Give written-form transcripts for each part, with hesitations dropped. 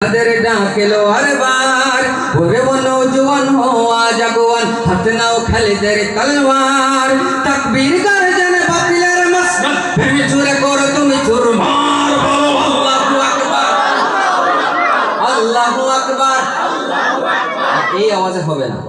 তাদের ডাকেলো আরবার ওরে নওজওয়ান হওয়া জাগওয়ান হাতে নাও খালিদের তলোয়ার তাকবীর গর্জন বাতিলের মসনদ ভেঙে চুরে করো তুমি চুরমার বলো আল্লাহু আকবার আল্লাহু আকবার। এই আওয়াজে হবে না,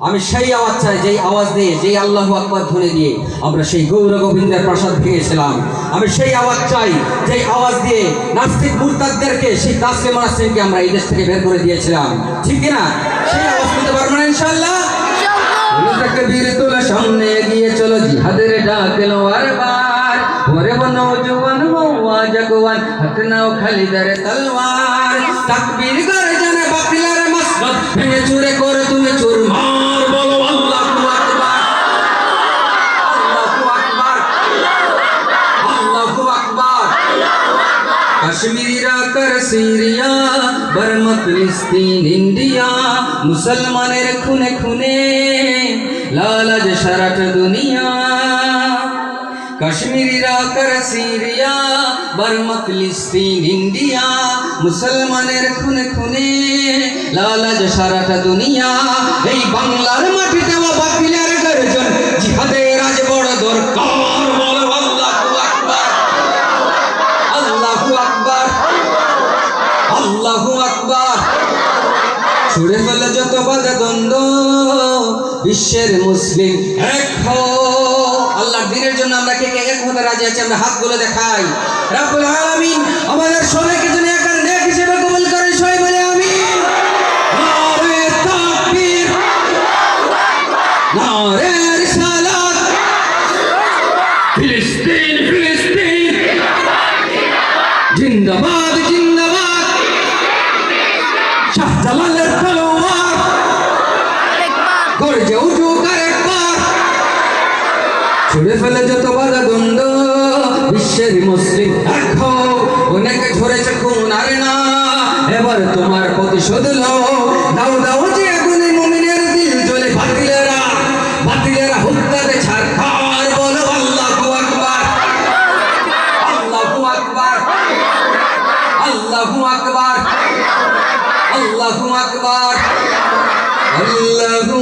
আমি সেই আওয়াজ চাই যেই আওয়াজ দিয়ে যেই আল্লাহু আকবার ধ্বনি দিয়ে আমরা সেই গৌর গোবিন্দের প্রাসাদ ভেঙেছিলাম। আমি সেই আওয়াজ চাই যেই আওয়াজ দিয়ে নাস্তিক মুরতাদদেরকে সেই তাসলিম নাসরিনকে আমরা এই দেশ থেকে বের করে দিয়েছিলাম, ঠিক কিনা? সেই আওয়াজ শুনতে পারবো না ইনশাআল্লাহ। তাকবীর তোলা সামনে এগিয়ে চলো জিহাদের ডাক এলো আরবার ওরে নওজওয়ান হওয়া জাগওয়ান হাতে নাও খালিদের তলোয়ার তাকবীর গর্জনে বাতিলের মসনদ ভেঙে চুরে করো তুমি চুরমার বলো আল্লাহু আকবার আল্লাহু আকবার আল্লাহু আকবার। কাশ্মীরা কর সিরিয়া বর্মা ফিলিস্তিন ইন্ডিয়া মুসলমানের খুনে খুনে লালাজ সারাট দুনিয়া। কাশ্মীরিরা কর সিরিয়া বর্মা ফিলিস্তিন ইন্ডিয়া মুসলমানের খুনে খুনে লালাজ সারাট দুনিয়া। এই বাংলার মাটিতে বাতিলের গর্জন জিহাদের আজ বড় দরকার বলো আল্লাহু আকবার আল্লাহু আকবার আল্লাহু আকবার। ছুড়ে ফেলে যত বাধা দ্বন্দ্ব বিশ্বের মুসলিম এক হও। আল্লাহর দ্বীনের জন্য আমরা কে কে এক হতে রাজি আছি? আমরা হাতগুলো দেখাই। রব্বুল আলামিন আমাদের সবাইকে যেন একার নেক হিসেবে কবুল করেন, সবাই বলে আমিন। নারে তাকবীর নারে রিসালাত ফিলিস্তিন ফিলিস্তিন জিন্দাবাদ জিন্দাবাদ শাহজালালের তলোয়ার গর্জে উঠুক আরেকবার। ছুড়ে ফেলে যত বাধা দ্বন্দ্ব বিশ্বের মুসলিম এক হও। অনেক ঝরেছে খুন আর না এবার তোমার প্রতিশোধ লও। দাও দাও যে আগুনে মুমিনের দিল জ্বলে বাতিলেরা বাতিলেরা হুত্তাতে ছারখার বলো আল্লাহু আকবার আল্লাহু আকবার আল্লাহু আকবার আল্লাহু আকবার আল্লাহু